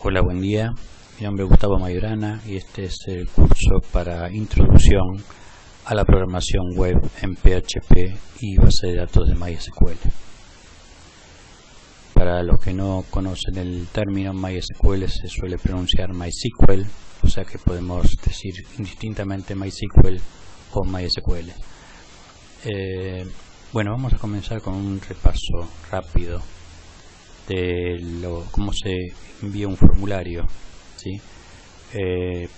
Hola, buen día. Mi nombre es Gustavo Mayorana y este es el curso para introducción a la programación web en PHP y base de datos de MySQL. Para los que no conocen el término, MySQL se suele pronunciar MySQL, o sea que podemos decir indistintamente MySQL o MySQL. Bueno, vamos a comenzar con un repaso rápido de cómo se envía un formulario, ¿sí?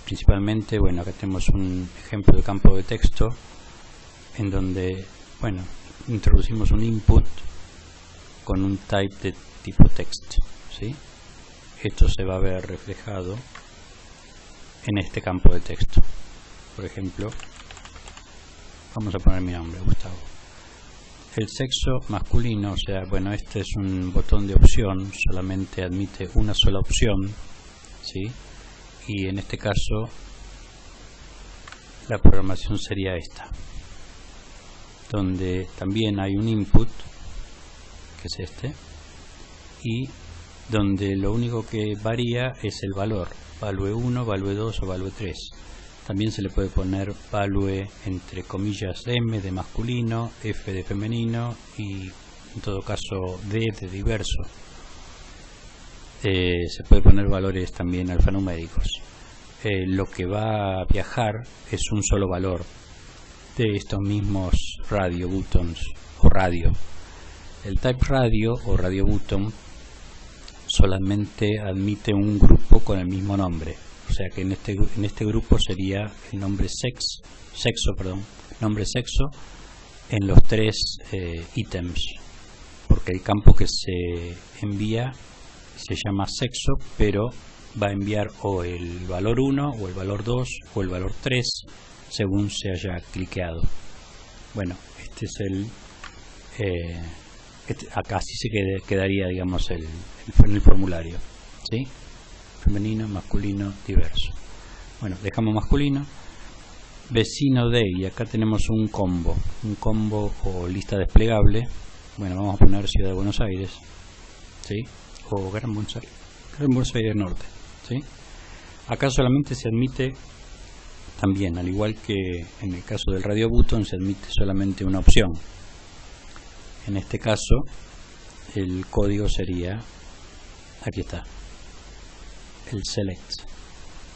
Principalmente, bueno, acá tenemos un ejemplo de campo de texto en donde, bueno, introducimos un input con un type de tipo text, ¿sí? Esto se va a ver reflejado en este campo de texto. Por ejemplo, vamos a poner mi nombre, Gustavo. El sexo masculino, o sea, bueno, este es un botón de opción, solamente admite una sola opción, ¿sí? Y en este caso la programación sería esta, donde también hay un input, que es este, y donde lo único que varía es el valor, value 1, value 2 o value 3. También se le puede poner value entre comillas M de masculino, F de femenino y en todo caso D de diverso. Se puede poner valores también alfanuméricos. Lo que va a viajar es un solo valor de estos mismos radio buttons o radio. El type radio o radio button solamente admite un grupo con el mismo nombre. O sea que en este grupo sería el nombre nombre sexo en los tres ítems, porque el campo que se envía se llama sexo, pero va a enviar o el valor 1 o el valor 2 o el valor 3 según se haya cliqueado. Bueno, este es acá sí se quedaría, digamos, en el formulario, ¿sí? Femenino, masculino, diverso. Bueno, dejamos masculino. Vecino de, y acá tenemos un combo o lista desplegable. Bueno, vamos a poner Ciudad de Buenos Aires, ¿sí? O Gran Buenos Aires Norte, ¿sí? Acá solamente se admite, también al igual que en el caso del radio button, se admite solamente una opción. En este caso el código sería, aquí está, el select.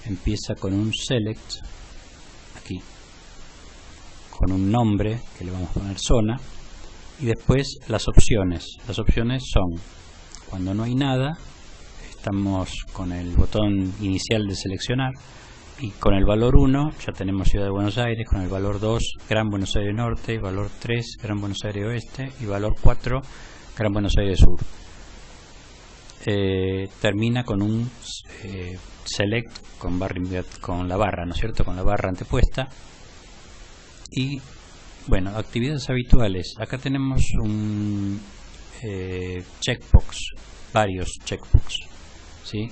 Empieza con un select aquí, con un nombre que le vamos a poner zona, y después las opciones. Las opciones son, cuando no hay nada, estamos con el botón inicial de seleccionar, y con el valor 1 ya tenemos Ciudad de Buenos Aires, con el valor 2 Gran Buenos Aires Norte, valor 3 Gran Buenos Aires Oeste y valor 4 Gran Buenos Aires Sur. Termina con un select con la barra, ¿no es cierto? Con la barra antepuesta. Y bueno, actividades habituales. Acá tenemos un checkbox, varios checkbox, ¿sí?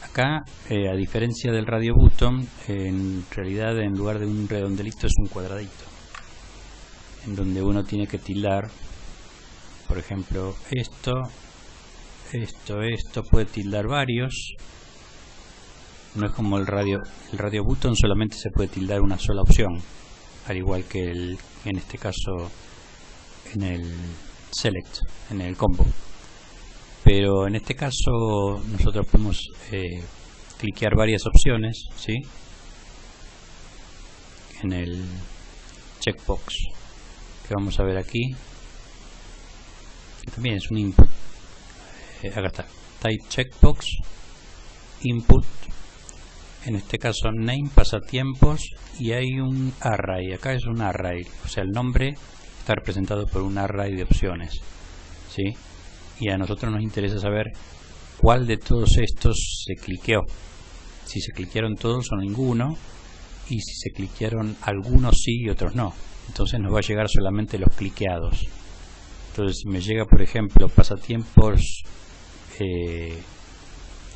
Acá, a diferencia del radio button, en realidad en lugar de un redondelito es un cuadradito, en donde uno tiene que tildar, por ejemplo, esto puede tildar varios. No es como el radio button, solamente se puede tildar una sola opción, al igual que en este caso en el select, en el combo. Pero en este caso nosotros podemos cliquear varias opciones, ¿sí? En el checkbox que vamos a ver aquí, que también es un input. Acá está, type checkbox, input, en este caso name, pasatiempos, y hay un array. Acá es un array, o sea, el nombre está representado por un array de opciones, ¿sí? Y a nosotros nos interesa saber cuál de todos estos se cliqueó, si se cliquearon todos o ninguno, y si se cliquearon algunos sí y otros no. Entonces nos va a llegar solamente los cliqueados. Entonces si me llega, por ejemplo, pasatiempos, el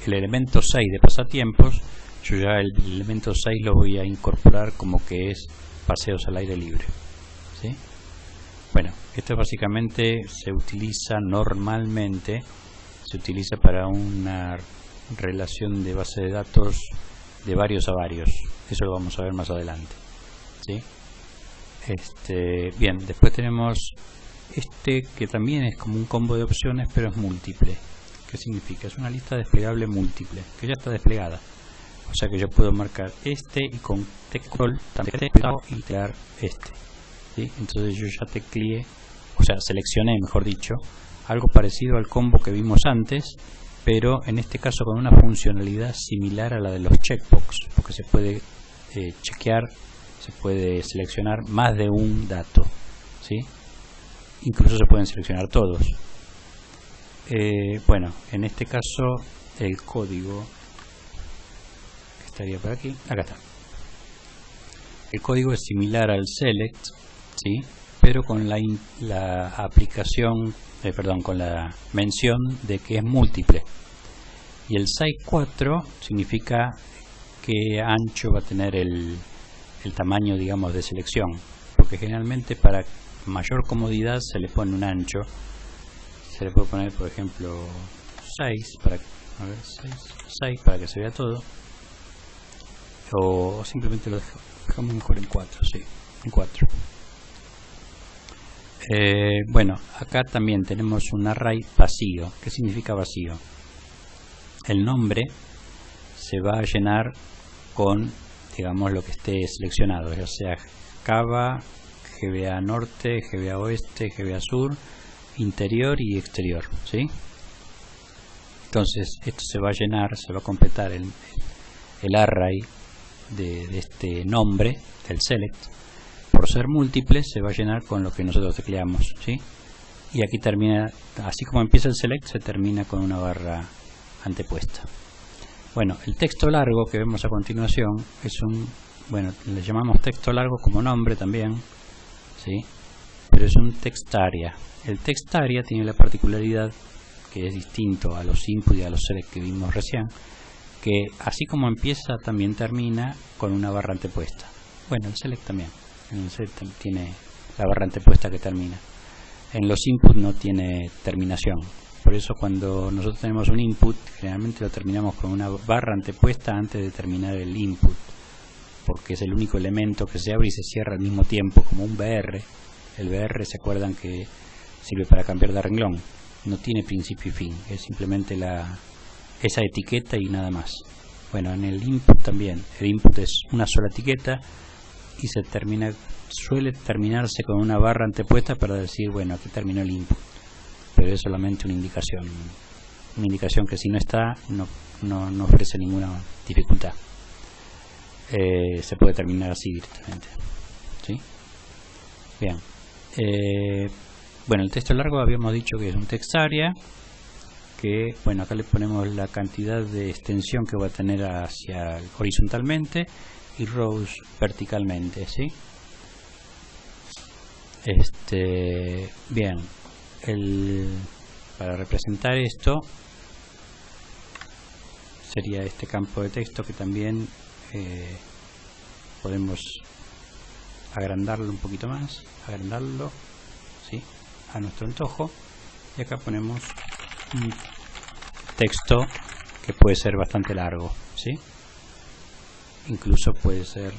elemento 6 de pasatiempos, yo ya el elemento 6 lo voy a incorporar como que es paseos al aire libre, ¿sí? Bueno, esto básicamente se utiliza normalmente, se utiliza para una relación de base de datos de varios a varios. Eso lo vamos a ver más adelante, ¿sí? Bien, después tenemos que también es como un combo de opciones, pero es múltiple. ¿Qué significa? Es una lista desplegable múltiple, que ya está desplegada. O sea que yo puedo marcar y con tecl también y crear ¿sí? Entonces yo ya tecleé, o sea, seleccioné, mejor dicho, algo parecido al combo que vimos antes, pero en este caso con una funcionalidad similar a la de los checkbox, porque se puede chequear, se puede seleccionar más de un dato, ¿sí? Incluso se pueden seleccionar todos. Bueno, en este caso el código que estaría por aquí, acá está. El código es similar al select, ¿sí? Pero con la aplicación, con la mención de que es múltiple. Y el size 4 significa qué ancho va a tener el tamaño, digamos, de selección, porque generalmente para mayor comodidad se le pone un ancho. Se le puede poner, por ejemplo, 6 para, 6 para que se vea todo, o simplemente lo dejamos mejor en 4, sí, en 4. Bueno, acá también tenemos un array vacío. ¿Qué significa vacío? El nombre se va a llenar con, digamos, lo que esté seleccionado, ya sea Java, GBA Norte, GBA Oeste, GBA Sur, interior y exterior, ¿sí? Entonces esto se va a llenar, se va a completar el array de este nombre del select. Por ser múltiple se va a llenar con lo que nosotros tecleamos, ¿sí? Y aquí termina, así como empieza el select, se termina con una barra antepuesta. Bueno, el texto largo que vemos a continuación es bueno, le llamamos texto largo como nombre también, ¿sí? Pero es un text area. El text area tiene la particularidad, que es distinto a los input y a los select que vimos recién, que así como empieza también termina con una barra antepuesta. Bueno, el select también. En el select tiene la barra antepuesta que termina. En los input no tiene terminación. Por eso cuando nosotros tenemos un input, generalmente lo terminamos con una barra antepuesta antes de terminar el input, porque es el único elemento que se abre y se cierra al mismo tiempo, como un BR. El BR, ¿se acuerdan que sirve para cambiar de renglón? No tiene principio y fin, es simplemente esa etiqueta y nada más. Bueno, en el input también, el input es una sola etiqueta y suele terminarse con una barra antepuesta para decir, bueno, aquí terminó el input, pero es solamente una indicación que si no está no ofrece ninguna dificultad. Se puede terminar así directamente, ¿sí? Bien. Bueno, el texto largo habíamos dicho que es un text area, que, bueno, acá le ponemos la cantidad de extensión que va a tener horizontalmente y rows verticalmente, ¿sí? Bien, para representar esto sería este campo de texto que también podemos agrandarlo un poquito más, ¿sí? A nuestro antojo, y acá ponemos un texto que puede ser bastante largo, ¿sí? Incluso puede ser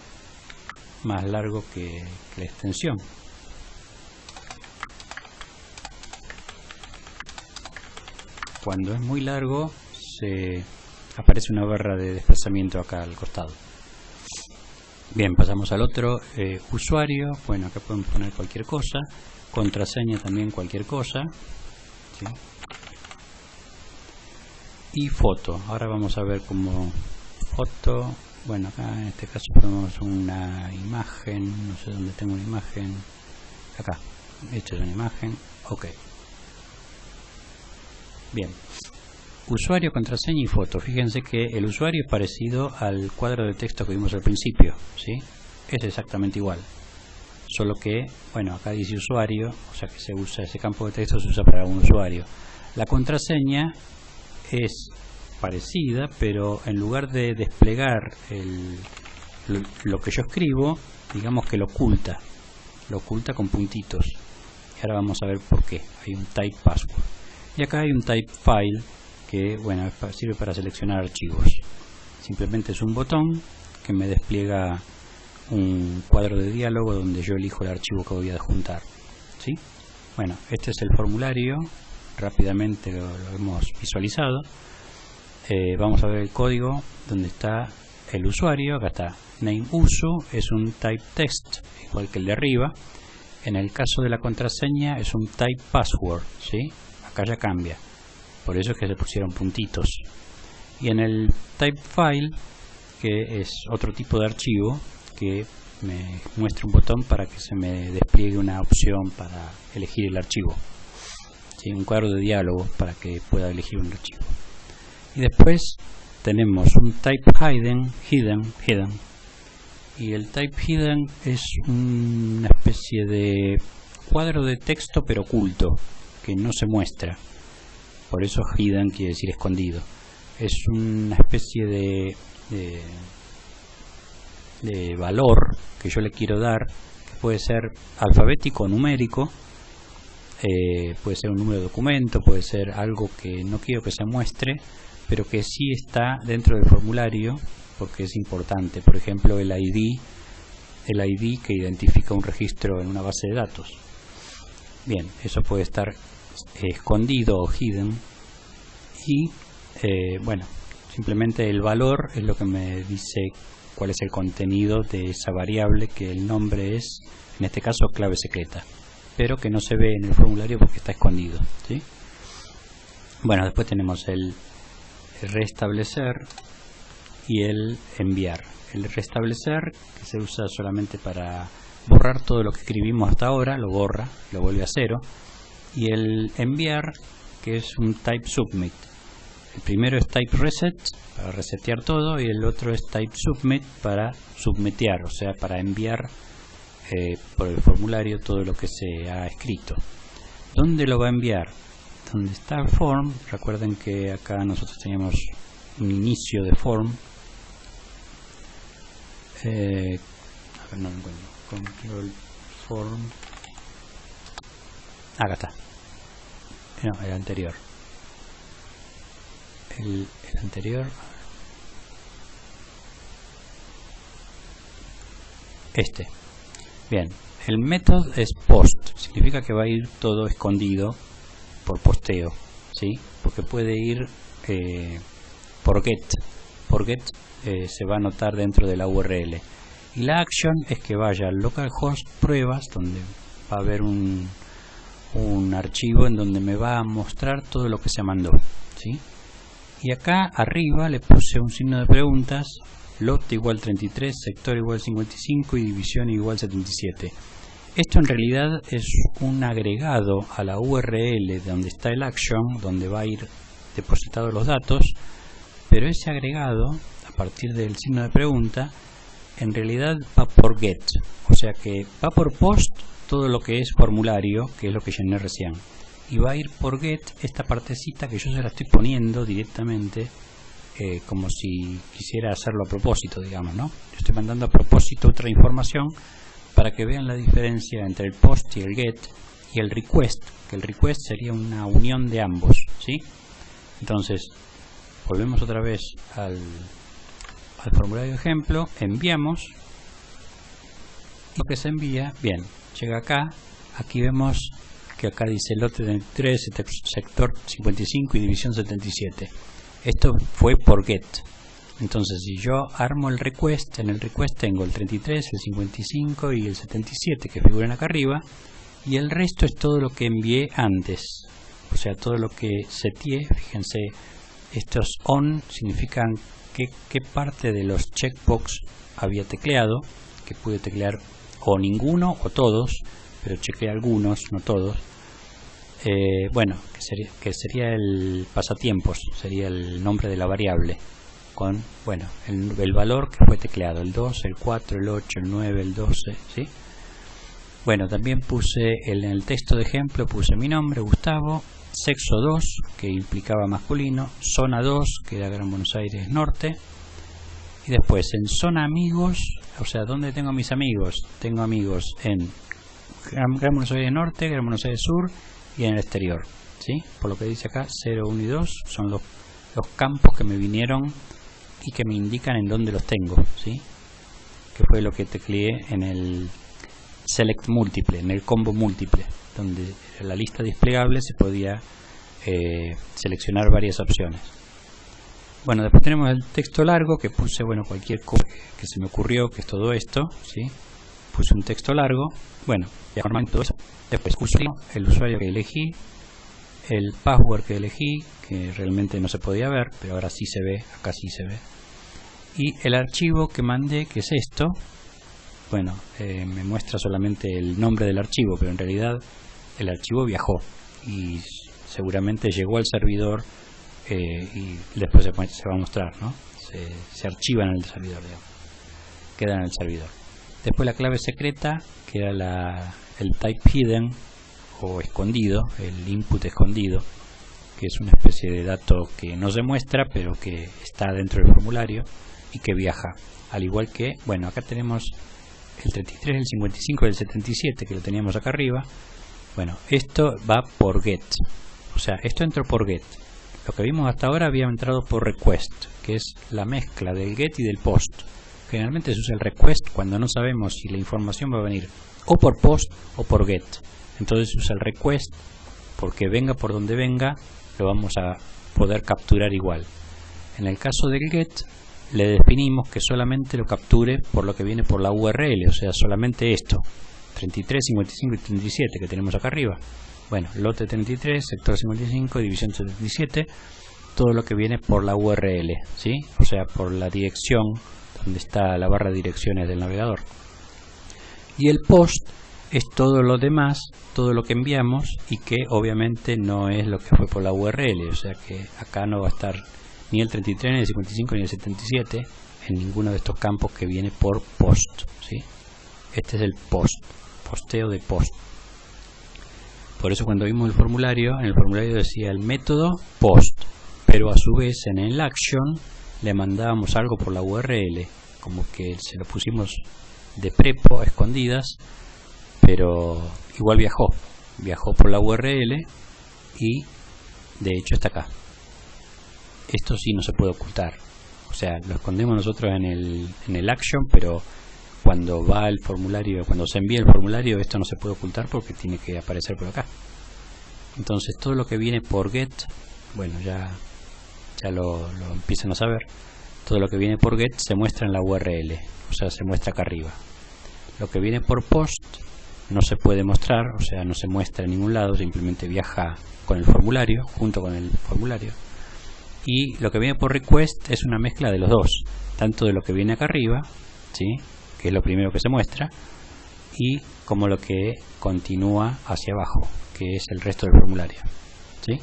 más largo que la extensión. Cuando es muy largo aparece una barra de desplazamiento acá al costado. Bien, pasamos al otro, usuario. Bueno, acá podemos poner cualquier cosa, contraseña también cualquier cosa, ¿sí? Y foto. Ahora vamos a ver cómo foto. Bueno, acá en este caso ponemos una imagen, no sé dónde tengo una imagen. Acá, esta es una imagen. Ok. Bien. Usuario, contraseña y foto. Fíjense que el usuario es parecido al cuadro de texto que vimos al principio, ¿sí? Es exactamente igual. Solo que, bueno, acá dice usuario, o sea que se usa ese campo de texto, se usa para un usuario. La contraseña es parecida, pero en lugar de desplegar lo que yo escribo, digamos que lo oculta con puntitos. Y ahora vamos a ver por qué. Hay un type password. Y acá hay un type file, que bueno, sirve para seleccionar archivos. Simplemente es un botón que me despliega un cuadro de diálogo donde yo elijo el archivo que voy a adjuntar, ¿sí? Bueno, este es el formulario, rápidamente lo hemos visualizado. Vamos a ver el código donde está el usuario. Acá está name usu, es un type text igual que el de arriba. En el caso de la contraseña es un type password, ¿sí? Acá ya cambia, por eso es que se pusieron puntitos. Y en el type file, que es otro tipo de archivo, que me muestra un botón para que se me despliegue una opción para elegir el archivo, ¿sí? Un cuadro de diálogo para que pueda elegir un archivo. Y después tenemos un type hidden, y el type hidden es una especie de cuadro de texto pero oculto, que no se muestra, por eso hidden quiere decir escondido. Es una especie de valor que yo le quiero dar, que puede ser alfabético o numérico, puede ser un número de documento, puede ser algo que no quiero que se muestre, pero que sí está dentro del formulario porque es importante. Por ejemplo, el ID que identifica un registro en una base de datos. Bien, eso puede estar escondido o hidden, y bueno, simplemente el valor es lo que me dice cuál es el contenido de esa variable, que el nombre es, en este caso, clave secreta, pero que no se ve en el formulario porque está escondido, ¿sí? Bueno, después tenemos el restablecer y el enviar. El restablecer, que se usa solamente para borrar todo lo que escribimos hasta ahora, lo borra, lo vuelve a cero. Y el enviar, que es un type submit. El primero es type reset, para resetear todo, y el otro es type submit, para submetear, o sea, para enviar por el formulario todo lo que se ha escrito. ¿Dónde lo va a enviar? Donde está el form. Recuerden que acá nosotros teníamos un inicio de form. A ver, no lo encuentro. Control form. Acá está. No, el anterior. El anterior. Este. Bien. El método es post. Significa que va a ir todo escondido por posteo, ¿sí? Porque puede ir por get. Por get se va a anotar dentro de la URL. Y la action es que vaya al localhost pruebas, donde va a haber un archivo en donde me va a mostrar todo lo que se mandó, ¿sí? Y acá arriba le puse un signo de preguntas: lote igual 33, sector igual 55 y división igual 77. Esto en realidad es un agregado a la URL donde está el action, donde va a ir depositados los datos, pero ese agregado, a partir del signo de pregunta, en realidad va por get, o sea que va por post todo lo que es formulario, que es lo que llené recién, y va a ir por get esta partecita que yo se la estoy poniendo directamente, como si quisiera hacerlo a propósito, digamos, ¿no? Yo estoy mandando a propósito otra información para que vean la diferencia entre el post y el get, y el request, que el request sería una unión de ambos, ¿sí? Entonces, volvemos otra vez al formulario de ejemplo, enviamos, lo que se envía, bien, llega acá, aquí vemos que acá dice lote 33, sector 55 y división 77. Esto fue por get. Entonces, si yo armo el request, en el request tengo el 33, el 55 y el 77 que figuran acá arriba, y el resto es todo lo que envié antes, o sea, todo lo que seteé. Fíjense, estos on significan qué parte de los checkbox había tecleado, que pude teclear o ninguno o todos, pero chequeé algunos, no todos. Bueno, que sería el pasatiempos, sería el nombre de la variable, con, bueno, el valor que fue tecleado, el 2, el 4, el 8, el 9, el 12, ¿sí? Bueno, también puse en el texto de ejemplo, puse mi nombre, Gustavo, sexo 2, que implicaba masculino, zona 2, que era Gran Buenos Aires Norte, y después en zona amigos, o sea, ¿dónde tengo mis amigos? Tengo amigos en Gran Buenos Aires Norte, Gran Buenos Aires Sur y en el exterior. ¿sí? Por lo que dice acá, 0, 1 y 2 son los campos que me vinieron y que me indican en dónde los tengo, ¿sí? Que fue lo que tecleé en el select múltiple, en el combo múltiple, donde en la lista desplegable se podía seleccionar varias opciones. Bueno, después tenemos el texto largo, que puse, bueno, cualquier cosa que se me ocurrió, que es todo esto, ¿sí? Puse un texto largo, bueno, ya normalmente todo eso. Después el usuario que elegí, el password que elegí, que realmente no se podía ver, pero ahora sí se ve, acá sí se ve. Y el archivo que mandé, que es esto, bueno, me muestra solamente el nombre del archivo, pero en realidad el archivo viajó y seguramente llegó al servidor y después se va a mostrar, ¿no? Se archiva en el servidor, digamos. Queda en el servidor. Después la clave secreta, que era el type hidden o escondido, el input escondido, que es una especie de dato que no se muestra pero que está dentro del formulario y que viaja. Al igual que, bueno, acá tenemos el 33, el 55 y el 77 que lo teníamos acá arriba. Bueno, esto va por get, o sea, esto entró por get. Lo que vimos hasta ahora había entrado por request, que es la mezcla del get y del post. Generalmente se usa el request cuando no sabemos si la información va a venir o por post o por get. Entonces se usa el request porque venga por donde venga, lo vamos a poder capturar igual. En el caso del get, le definimos que solamente lo capture por lo que viene por la URL, o sea, solamente esto, 33, 55 y 37 que tenemos acá arriba. Bueno, lote 33, sector 55, división 77, todo lo que viene por la URL, ¿sí? O sea, por la dirección donde está la barra de direcciones del navegador. Y el post es todo lo demás, todo lo que enviamos y que obviamente no es lo que fue por la URL, o sea que acá no va a estar ni el 33, ni el 55, ni el 77 en ninguno de estos campos que viene por post, ¿sí? Este es el post, posteo de post. Por eso cuando vimos el formulario, en el formulario decía el método post, pero a su vez en el action le mandábamos algo por la URL, como que se lo pusimos de prepo a escondidas, pero igual viajó por la URL y de hecho está acá. Esto sí no se puede ocultar, o sea, lo escondemos nosotros en el action, pero cuando va el formulario, cuando se envía el formulario, esto no se puede ocultar porque tiene que aparecer por acá. Entonces todo lo que viene por get, bueno, ya lo empiezan a saber, todo lo que viene por get se muestra en la URL, o sea, se muestra acá arriba. Lo que viene por post no se puede mostrar, o sea, no se muestra en ningún lado, simplemente viaja con el formulario, junto con el formulario. Y lo que viene por request es una mezcla de los dos, tanto de lo que viene acá arriba, ¿sí?, que es lo primero que se muestra, y como lo que continúa hacia abajo, que es el resto del formulario, ¿sí?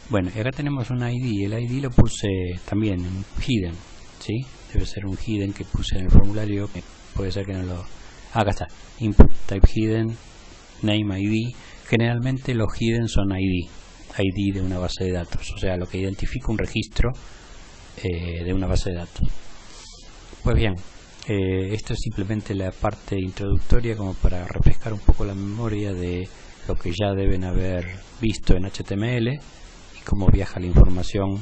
Bueno, y acá tenemos un ID, el ID lo puse también en hidden, ¿sí? Debe ser un hidden que puse en el formulario, puede ser que no lo... acá está, input type hidden, name ID. Generalmente los hidden son ID de una base de datos, o sea, lo que identifica un registro de una base de datos. Pues bien, esto es simplemente la parte introductoria como para refrescar un poco la memoria de lo que ya deben haber visto en HTML y cómo viaja la información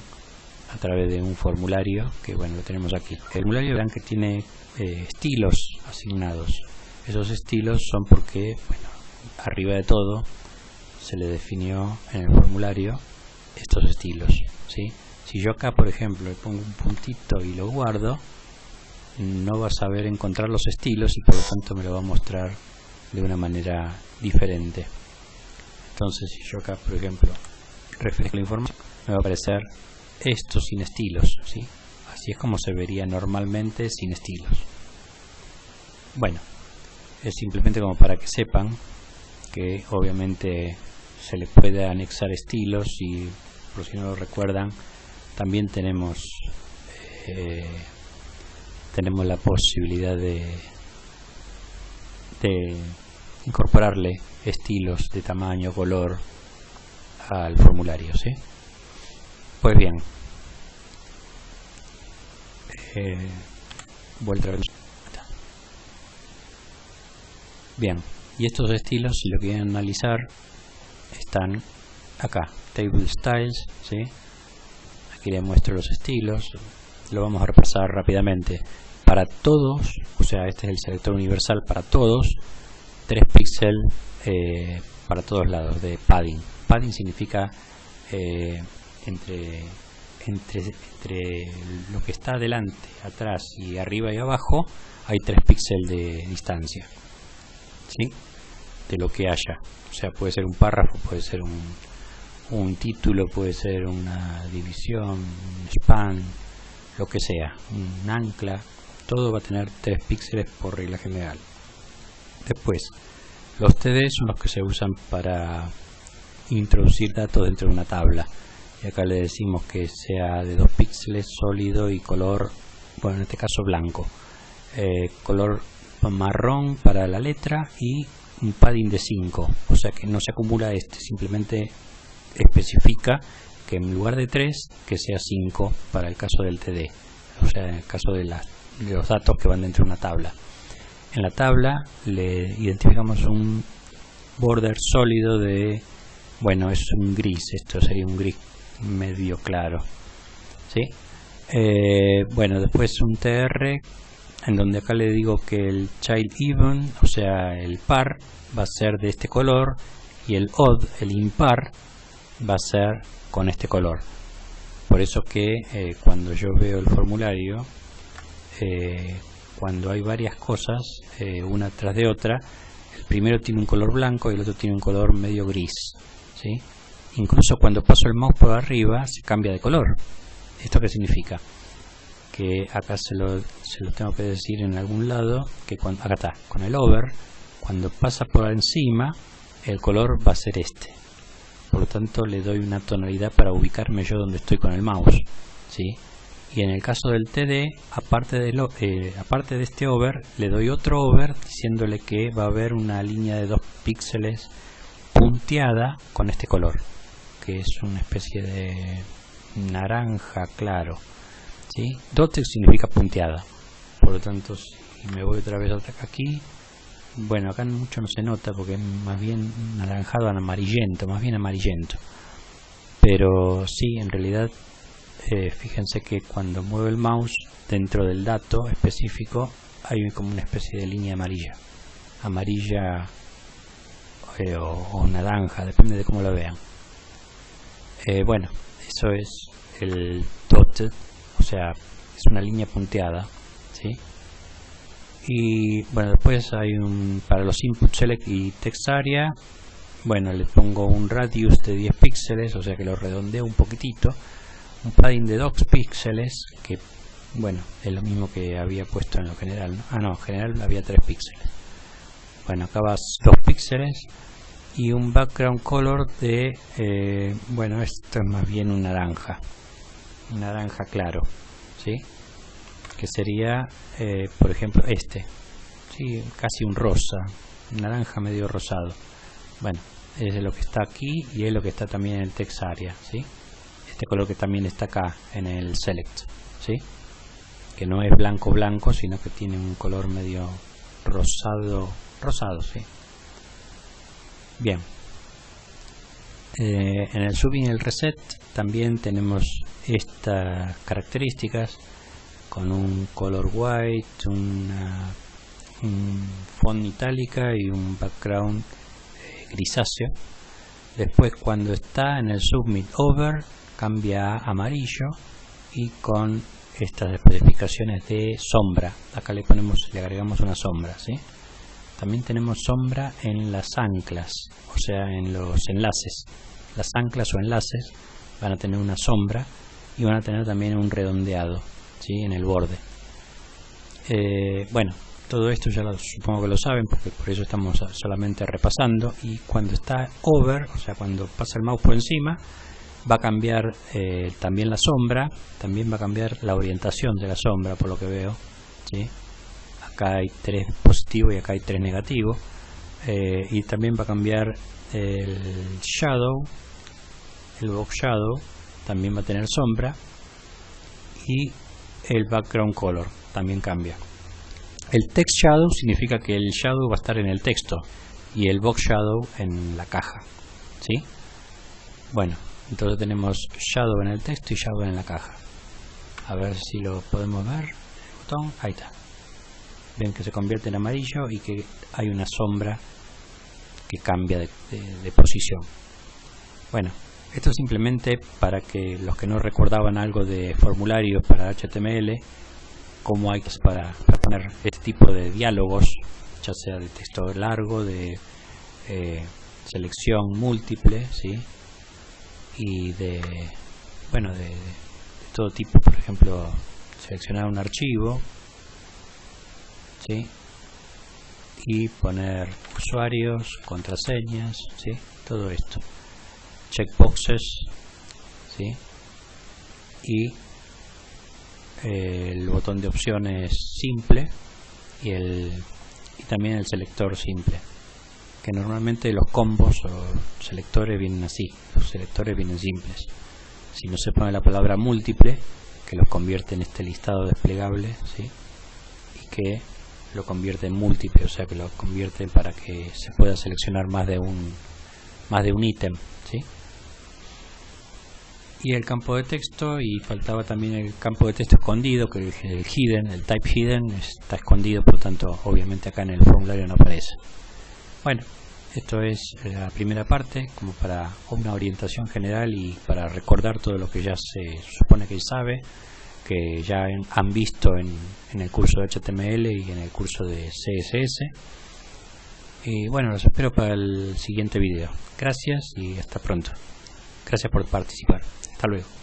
a través de un formulario que, bueno, lo tenemos aquí. El formulario, verán que tiene estilos asignados. Esos estilos son porque, bueno, arriba de todo se le definió en el formulario estos estilos, ¿sí? Si yo acá, por ejemplo, le pongo un puntito y lo guardo, no va a saber encontrar los estilos y por lo tanto me lo va a mostrar de una manera diferente. Entonces, si yo acá, por ejemplo, refresco la información, me va a aparecer esto sin estilos, ¿sí? Así es como se vería normalmente sin estilos. Bueno, es simplemente como para que sepan que obviamente se le puede anexar estilos y, por si no lo recuerdan, también tenemos la posibilidad de incorporarle estilos de tamaño, color al formulario, ¿sí? Pues bien, vuelta a ver. Bien, y estos estilos, si lo quieren analizar, están acá, Table Styles, ¿sí? Aquí le muestro los estilos, lo vamos a repasar rápidamente. Para todos, o sea, este es el selector universal para todos, 3 píxeles para todos lados de padding. Padding significa entre lo que está adelante, atrás y arriba y abajo hay 3 píxeles de distancia, ¿sí? De lo que haya. O sea, puede ser un párrafo, puede ser un título, puede ser una división, un span, lo que sea, un ancla, todo va a tener 3 píxeles por regla general. Después, los TD son los que se usan para introducir datos dentro de una tabla. Y acá le decimos que sea de 2 píxeles, sólido y color, bueno, en este caso blanco. Color marrón para la letra y un padding de 5. O sea que no se acumula simplemente especifica que en lugar de 3, que sea 5 para el caso del TD. O sea, en el caso de los datos que van dentro de una tabla. En la tabla le identificamos un border sólido de, bueno, es un gris, esto sería un gris medio claro, ¿sí? Bueno, después un TR en donde acá le digo que el child even, o sea el par, va a ser de este color y el odd, el impar, va a ser con este color. Por eso que cuando yo veo el formulario, cuando hay varias cosas una tras de otra, el primero tiene un color blanco y el otro tiene un color medio gris, ¿sí? Incluso cuando paso el mouse por arriba se cambia de color. ¿Esto qué significa? Que acá se lo tengo que decir en algún lado, que acá está, con el over, cuando pasa por encima el color va a ser este. Por lo tanto le doy una tonalidad para ubicarme yo donde estoy con el mouse, ¿sí? Y en el caso del TD, aparte de este over, le doy otro over diciéndole que va a haber una línea de 2 píxeles punteada con este color, que es una especie de naranja claro, ¿sí? Dotted significa punteada. Por lo tanto, si me voy otra vez aquí, bueno, acá mucho no se nota porque es más bien naranjado a amarillento, más bien amarillento. Pero sí, en realidad, fíjense que cuando muevo el mouse dentro del dato específico hay como una especie de línea amarilla o naranja, depende de cómo lo vean. Bueno, eso es el dotted, o sea, es una línea punteada, ¿sí? Y bueno, después hay para los input select y text area, bueno, le pongo un radius de 10 píxeles, o sea que lo redondeo un poquitito, un padding de 2 píxeles, que bueno, es lo mismo que había puesto en lo general, ¿no? Ah, no, en general había 3 píxeles. Bueno, acá va 2 píxeles y un background color de, bueno, esto es más bien un naranja claro, ¿sí? Que sería, por ejemplo, sí, casi un rosa, naranja medio rosado. Bueno, es lo que está aquí y es lo que está también en el text area, ¿sí? Este color que también está acá en el select, ¿sí? Que no es blanco blanco, sino que tiene un color medio rosado, ¿sí? Bien. En el sub y en el reset también tenemos estas características con un color white, un font itálica y un background grisáceo. Después, cuando está en el submit over, cambia a amarillo y con estas especificaciones de sombra. Acá le agregamos una sombra, ¿sí? También tenemos sombra en las anclas, o sea, en los enlaces. Las anclas o enlaces van a tener una sombra y van a tener también un redondeado, ¿sí? En el borde. Bueno, todo esto ya supongo que lo saben, porque por eso estamos solamente repasando. Y cuando está over, o sea, cuando pasa el mouse por encima, va a cambiar también la sombra, también va a cambiar la orientación de la sombra, por lo que veo, ¿sí? Acá hay 3 positivos y acá hay 3 negativos, y también va a cambiar el shadow, el box shadow también va a tener sombra, y el background color también cambia. El text shadow significa que el shadow va a estar en el texto y el box shadow en la caja, ¿sí? Bueno, entonces tenemos shadow en el texto y shadow en la caja. A ver si lo podemos ver. El botón, ahí está. Ven que se convierte en amarillo y que hay una sombra que cambia de posición. Bueno, esto simplemente para que los que no recordaban algo de formularios para HTML, cómo hay para poner este tipo de diálogos, ya sea de texto largo, de selección múltiple, ¿sí? Y de todo tipo. Por ejemplo, seleccionar un archivo, ¿sí? Y poner usuarios, contraseñas, ¿sí? Todo esto, checkboxes, ¿sí? Y el botón de opciones simple y también el selector simple, que normalmente los combos o selectores vienen así. Los selectores vienen simples. Si no se pone la palabra múltiple, que los convierte en este listado desplegable, ¿sí? Y que lo convierte en múltiple, o sea que lo convierte para que se pueda seleccionar más de un ítem, ¿sí? Y el campo de texto, y faltaba también el campo de texto escondido, que el hidden, el type hidden está escondido, por lo tanto obviamente acá en el formulario no aparece. Bueno, esto es la primera parte, como para una orientación general y para recordar todo lo que ya se supone que sabe, que ya han visto en el curso de HTML y en el curso de CSS. Y bueno, los espero para el siguiente video. Gracias y hasta pronto. Gracias por participar. Hasta luego.